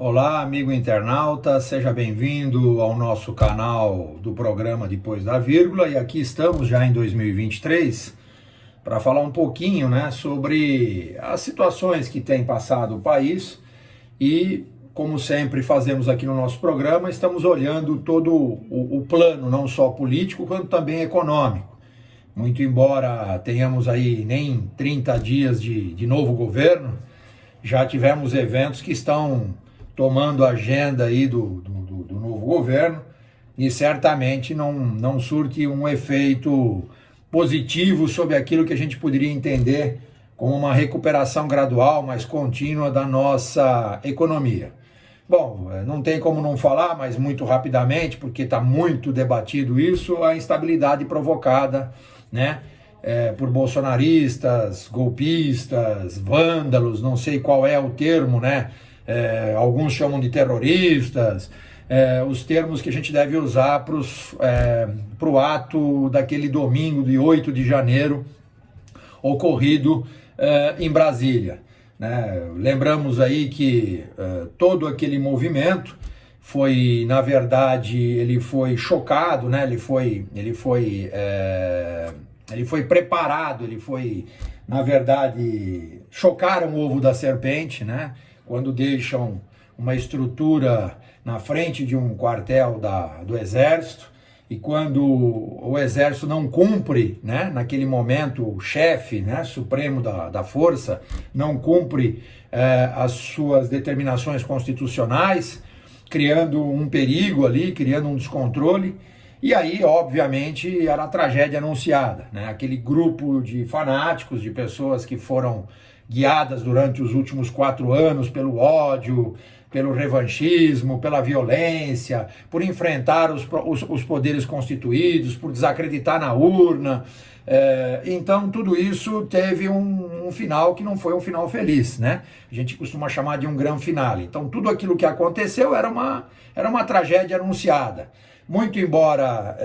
Olá, amigo internauta, seja bem-vindo ao nosso canal do programa Depois da Vírgula. E aqui estamos já em 2023 para falar um pouquinho, sobre as situações que tem passado o país e, como sempre fazemos aqui no nosso programa, estamos olhando todo o plano, não só político, quanto também econômico. Muito embora tenhamos aí nem 30 dias de novo governo, já tivemos eventos que estão tomando a agenda aí do novo governo e certamente não surte um efeito positivo sobre aquilo que a gente poderia entender como uma recuperação gradual, mas contínua da nossa economia. Bom, não tem como não falar, mas muito rapidamente, porque está muito debatido isso, a instabilidade provocada, por bolsonaristas, golpistas, vândalos, não sei qual é o termo, alguns chamam de terroristas, os termos que a gente deve usar para o ato daquele domingo de 8 de janeiro ocorrido em Brasília. Lembramos aí que todo aquele movimento foi, na verdade, ele foi chocado, ele foi preparado, na verdade, chocaram o ovo da serpente, quando deixam uma estrutura na frente de um quartel do Exército, e quando o Exército não cumpre, naquele momento, o chefe supremo da força não cumpre as suas determinações constitucionais, criando um perigo ali, criando um descontrole. E aí, obviamente, era a tragédia anunciada, aquele grupo de fanáticos, de pessoas que foram guiadas durante os últimos 4 anos pelo ódio, pelo revanchismo, pela violência, por enfrentar os poderes constituídos, por desacreditar na urna. Então, tudo isso teve um final que não foi um final feliz, A gente costuma chamar de um grande finale. Então, tudo aquilo que aconteceu era uma tragédia anunciada. Muito embora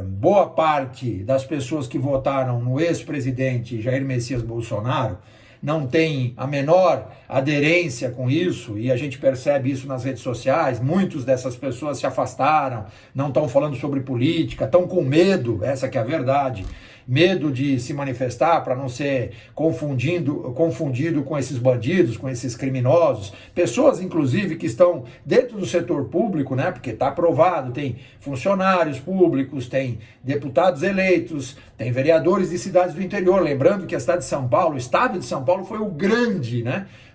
boa parte das pessoas que votaram no ex-presidente Jair Messias Bolsonaro não tem a menor aderência com isso, e a gente percebe isso nas redes sociais, muitas dessas pessoas se afastaram, não estão falando sobre política, estão com medo, essa que é a verdade, medo de se manifestar para não ser confundido com esses bandidos, com esses criminosos, pessoas inclusive que estão dentro do setor público, porque está aprovado, tem funcionários públicos, tem deputados eleitos, tem vereadores de cidades do interior, lembrando que a cidade de São Paulo, o estado de São Paulo foi o grande,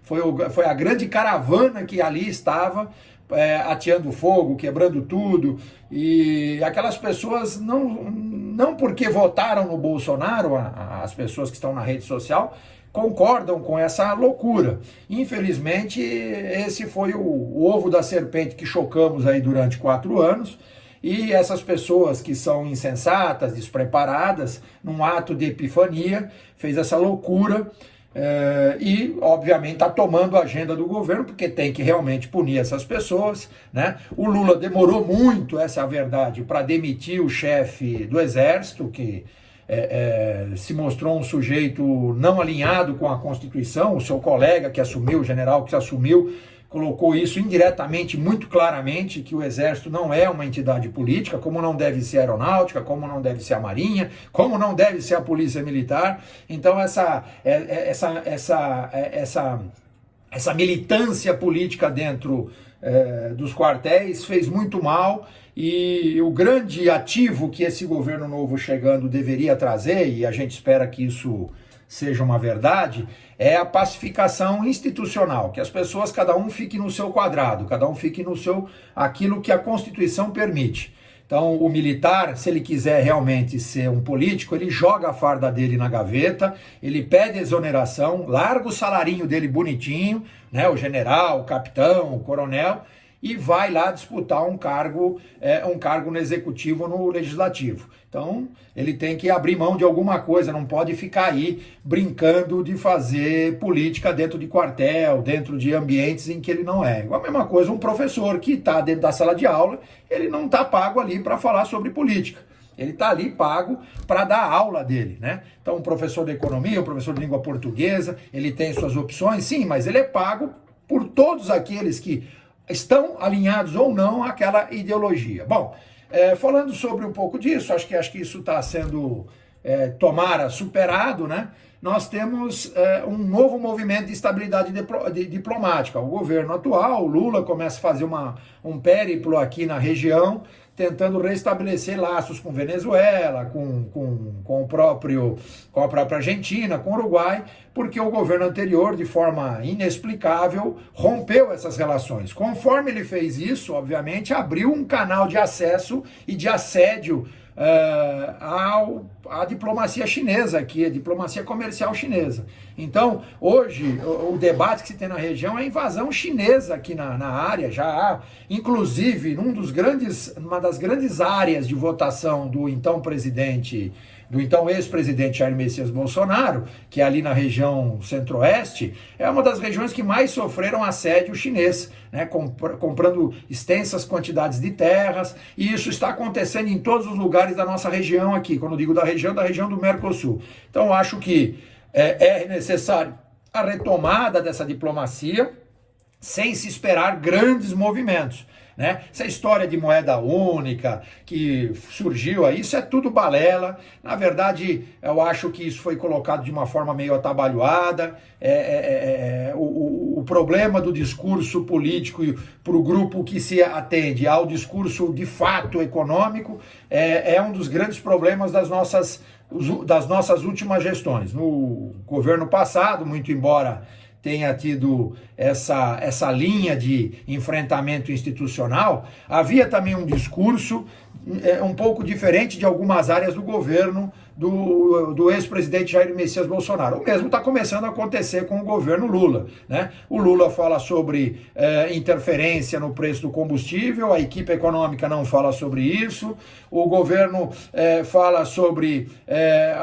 foi a grande caravana que ali estava, ateando fogo, quebrando tudo, e aquelas pessoas não porque votaram no Bolsonaro, as pessoas que estão na rede social, concordam com essa loucura. Infelizmente, esse foi o ovo da serpente que chocamos aí durante 4 anos, e essas pessoas que são insensatas, despreparadas, num ato de epifania, fez essa loucura, e obviamente está tomando a agenda do governo, porque tem que realmente punir essas pessoas, O Lula demorou muito, essa é a verdade, para demitir o chefe do Exército, que se mostrou um sujeito não alinhado com a Constituição. O seu colega que assumiu, o general que assumiu, colocou isso indiretamente, muito claramente, que o Exército não é uma entidade política, como não deve ser a Aeronáutica, como não deve ser a Marinha, como não deve ser a Polícia Militar. Então essa militância política dentro dos quartéis fez muito mal, e o grande ativo que esse governo novo chegando deveria trazer, e a gente espera que isso seja uma verdade, é a pacificação institucional, que as pessoas, cada um fique no seu quadrado, cada um fique no seu, aquilo que a Constituição permite. Então, o militar, se ele quiser realmente ser um político, ele joga a farda dele na gaveta, ele pede exoneração, larga o salarinho dele bonitinho, o general, o capitão, o coronel, e vai lá disputar um cargo no executivo, no legislativo. Então, ele tem que abrir mão de alguma coisa, não pode ficar aí brincando de fazer política dentro de quartel, dentro de ambientes em que ele não é. Igual a mesma coisa, um professor que está dentro da sala de aula, ele não está pago ali para falar sobre política. Ele está ali pago para dar a aula dele, Então, um professor de economia, um professor de língua portuguesa, ele tem suas opções, sim, mas ele é pago por todos aqueles que estão alinhados ou não àquela ideologia. Bom, falando sobre um pouco disso, acho que isso está sendo, tomara, superado, né? Nós temos um novo movimento de estabilidade diplomática. O governo atual, o Lula, começa a fazer um périplo aqui na região, tentando restabelecer laços com Venezuela, com a própria Argentina, com o Uruguai, porque o governo anterior, de forma inexplicável, rompeu essas relações. Conforme ele fez isso, obviamente, abriu um canal de acesso e de assédio à diplomacia chinesa aqui, a diplomacia comercial chinesa. Então, hoje, o debate que se tem na região é a invasão chinesa aqui na área. Já há, inclusive, uma das grandes áreas de votação do então ex-presidente Jair Messias Bolsonaro, que é ali na região centro-oeste, é uma das regiões que mais sofreram assédio chinês, né, comprando extensas quantidades de terras, e isso está acontecendo em todos os lugares da nossa região aqui, quando digo da região do Mercosul. Então, acho que é necessário a retomada dessa diplomacia, sem se esperar grandes movimentos, né? Essa história de moeda única que surgiu aí, isso é tudo balela. Na verdade, eu acho que isso foi colocado de uma forma meio atabalhoada. O problema do discurso político para o grupo que se atende ao discurso de fato econômico é um dos grandes problemas das nossas últimas gestões. No governo passado, muito embora tenha tido essa linha de enfrentamento institucional, havia também um discurso um pouco diferente de algumas áreas do governo do ex-presidente Jair Messias Bolsonaro. O mesmo está começando a acontecer com o governo Lula, né? O Lula fala sobre interferência no preço do combustível, a equipe econômica não fala sobre isso, o governo fala sobre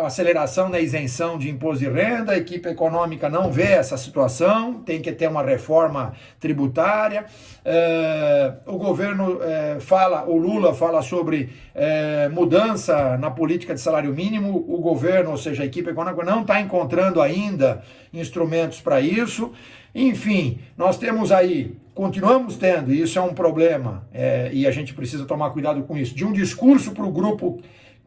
aceleração na isenção de imposto de renda, a equipe econômica não vê essa situação, tem que ter uma reforma tributária, o Lula fala sobre mudança na política de salário mínimo, o governo, ou seja, a equipe econômica, não está encontrando ainda instrumentos para isso. Enfim, nós temos aí, continuamos tendo, e isso é um problema, e a gente precisa tomar cuidado com isso, de um discurso para o grupo,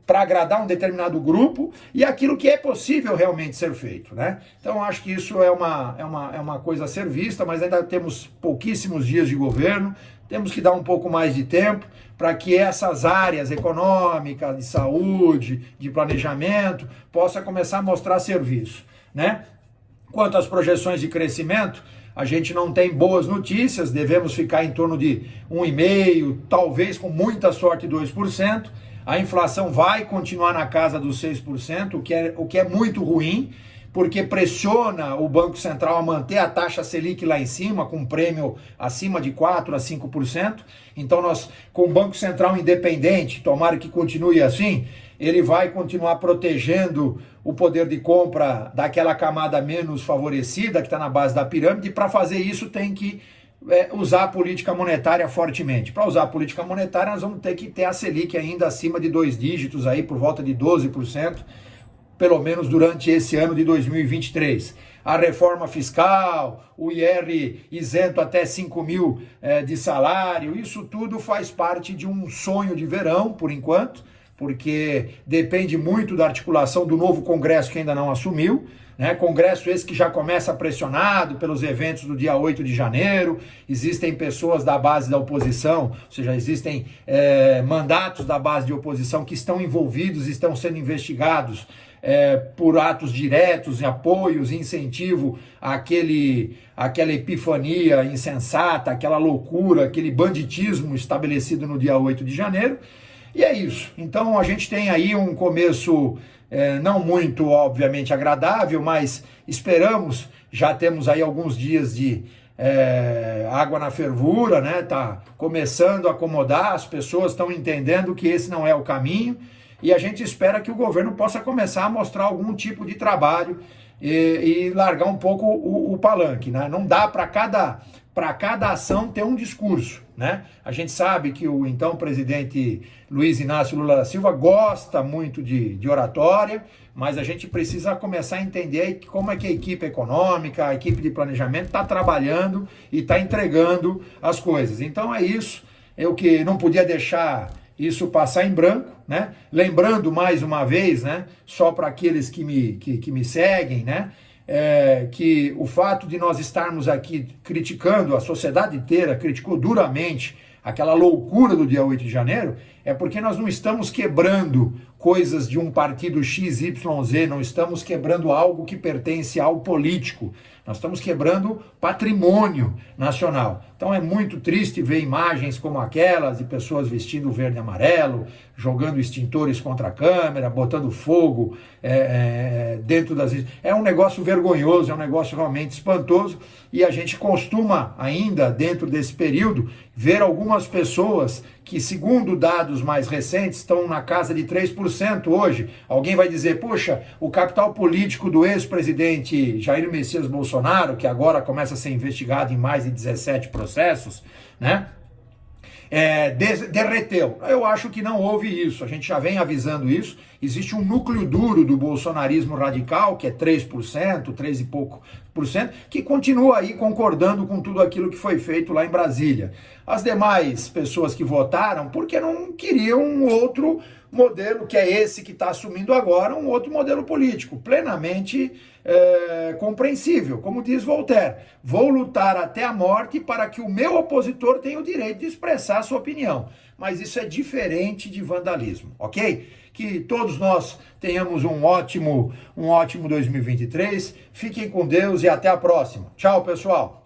para agradar um determinado grupo, e aquilo que é possível realmente ser feito, né? Então, acho que isso é uma coisa a ser vista, mas ainda temos pouquíssimos dias de governo, temos que dar um pouco mais de tempo para que essas áreas econômicas, de saúde, de planejamento, possa começar a mostrar serviço, né? Quanto às projeções de crescimento, a gente não tem boas notícias, devemos ficar em torno de 1,5%, talvez com muita sorte 2%. A inflação vai continuar na casa dos 6%, o que é muito ruim, porque pressiona o Banco Central a manter a taxa Selic lá em cima, com um prêmio acima de 4% a 5%. Então, nós, com o Banco Central independente, tomara que continue assim, ele vai continuar protegendo o poder de compra daquela camada menos favorecida, que está na base da pirâmide, e para fazer isso tem que usar a política monetária fortemente. Para usar a política monetária, nós vamos ter que ter a Selic ainda acima de 2 dígitos, aí por volta de 12%, pelo menos durante esse ano de 2023. A reforma fiscal, o IR isento até 5 mil de salário, isso tudo faz parte de um sonho de verão, por enquanto, porque depende muito da articulação do novo Congresso que ainda não assumiu, né? Congresso esse que já começa pressionado pelos eventos do dia 8 de janeiro, existem pessoas da base da oposição, ou seja, existem mandatos da base de oposição que estão envolvidos, estão sendo investigados por atos diretos, apoios, incentivo àquela epifania insensata, aquela loucura, aquele banditismo estabelecido no dia 8 de janeiro. E é isso. Então a gente tem aí um começo não muito, obviamente, agradável, mas esperamos, já temos aí alguns dias de água na fervura, né? Tá começando a acomodar, as pessoas estão entendendo que esse não é o caminho, e a gente espera que o governo possa começar a mostrar algum tipo de trabalho e largar um pouco o palanque, né? Não dá para cada para cada ação ter um discurso, né? A gente sabe que o então presidente Luiz Inácio Lula da Silva gosta muito de oratória, mas a gente precisa começar a entender como é que a equipe econômica, a equipe de planejamento está trabalhando e está entregando as coisas. Então é isso, eu que não podia deixar isso passar em branco, né? Lembrando mais uma vez, né? Só para aqueles que me seguem, né? Que o fato de nós estarmos aqui criticando, a sociedade inteira criticou duramente aquela loucura do dia 8 de janeiro, é porque nós não estamos quebrando coisas de um partido XYZ, não estamos quebrando algo que pertence ao político, nós estamos quebrando patrimônio nacional. Então é muito triste ver imagens como aquelas de pessoas vestindo verde e amarelo, jogando extintores contra a câmera, botando fogo dentro das... É um negócio vergonhoso, é um negócio realmente espantoso, e a gente costuma ainda, dentro desse período, ver algumas pessoas que, segundo dados mais recentes, estão na casa de 3% hoje. Alguém vai dizer, poxa, o capital político do ex-presidente Jair Messias Bolsonaro, que agora começa a ser investigado em mais de 17 processos, né? Derreteu. Eu acho que não houve isso, a gente já vem avisando isso. Existe um núcleo duro do bolsonarismo radical, que é 3%, 3 e pouco por cento, que continua aí concordando com tudo aquilo que foi feito lá em Brasília. As demais pessoas que votaram, porque não queriam um outro modelo, que é esse que está assumindo agora, um outro modelo político, plenamente compreensível. Como diz Voltaire, vou lutar até a morte para que o meu opositor tenha o direito de expressar a sua opinião. Mas isso é diferente de vandalismo, ok? Que todos nós tenhamos um ótimo 2023. Fiquem com Deus e até a próxima. Tchau, pessoal!